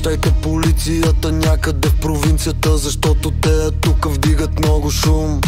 Пращайте полицията някъде в провинцията, защото те тук вдигат много шум.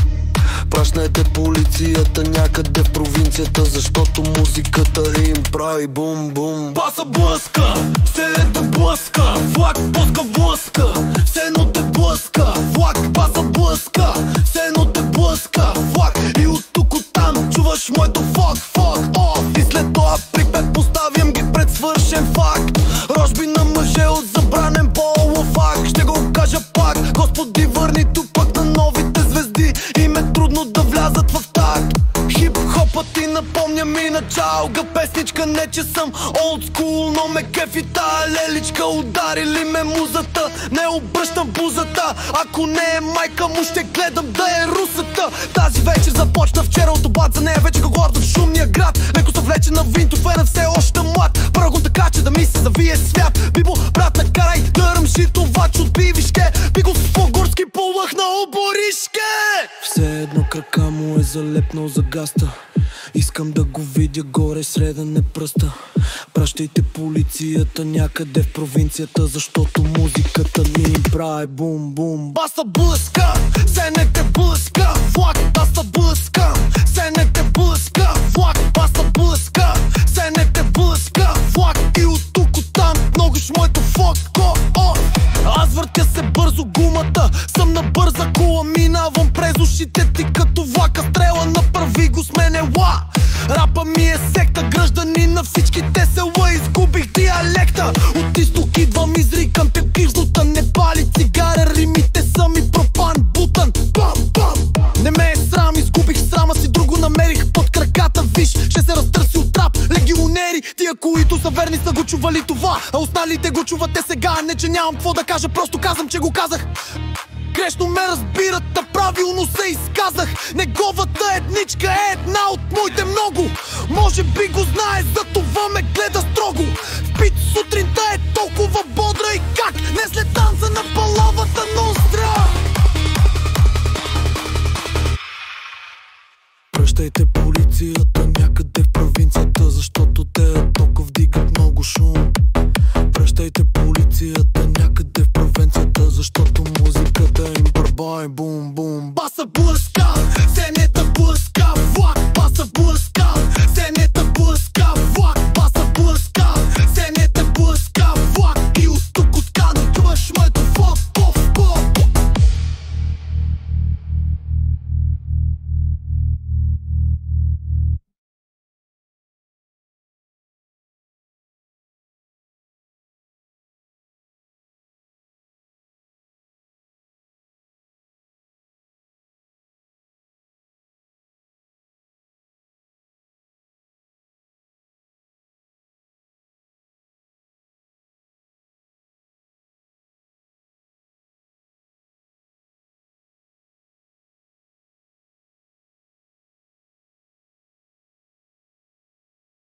Пращайте полицията някъде в провинцията, защото музиката им прави бум-бум. Баса блъска, все те блъска, влак блъска блъска, все едно те блъска, влак баса блъска, все едно те блъска, влак. И от тук от там чуваш моето fuck off. И след това припев поставям ги пред свършен факт. Рожби на мъже от забранен полов акт. Ще го кажа пак, Господи върни тупак на новите звезди. Им е трудно да влязат в такт. Хип-хопът ти напомня ми началга песничка. Не че съм old school, но ме кефи тая леличка. Ударили ме музата, не обръщам бузата. Ако не е майка му, ще гледам да е русата. Тази вечер започна вчера от обад, за нея вече го горда в шумния град. Леко се влече на винто, фена все още млад. Първо така, че да ми се завие свят. Бибо, брат, накарай да ръмши товач от пивишке. Бигов по-горски полъх на оборишке. Все едно крака му е залепнал за гаста. Искам да го видя горе, среден е пръста. Пращайте полицията някъде в провинцията, защото музиката ми им прави бум-бум. Баса блъска, се не те блъска, влак, баса блъска, се не те блъска, влак, баса блъска, се не те блъска, влак. И от тук от там многош моето фоко. Аз въртя се бързо гумата, съм на бърза кола, минавам през ушите ти като влака. Стрела направи го с мене ла. Рапа ми е секта, гражданин на всичките села. Изгубих диалекта, от изток идвам, изрикам те кирзута. Не пали цигара, римите са ми пропан бутан. Не ме е срам, изгубих срама си, друго намерих под краката. Виж, ще се разтърси от рап. Легионери, тия които са верни са го чували това, а останалите го чувате сега. Не че нямам какво да кажа, просто казвам, че го казах. Грешно ме разбират, а правилно се изказах. Неговата едничка е една от моите много. Може би го знае, за това ме гледа строго. Впит сутринта е толкова бодра и как не след танца на палавата ностра. Пращайте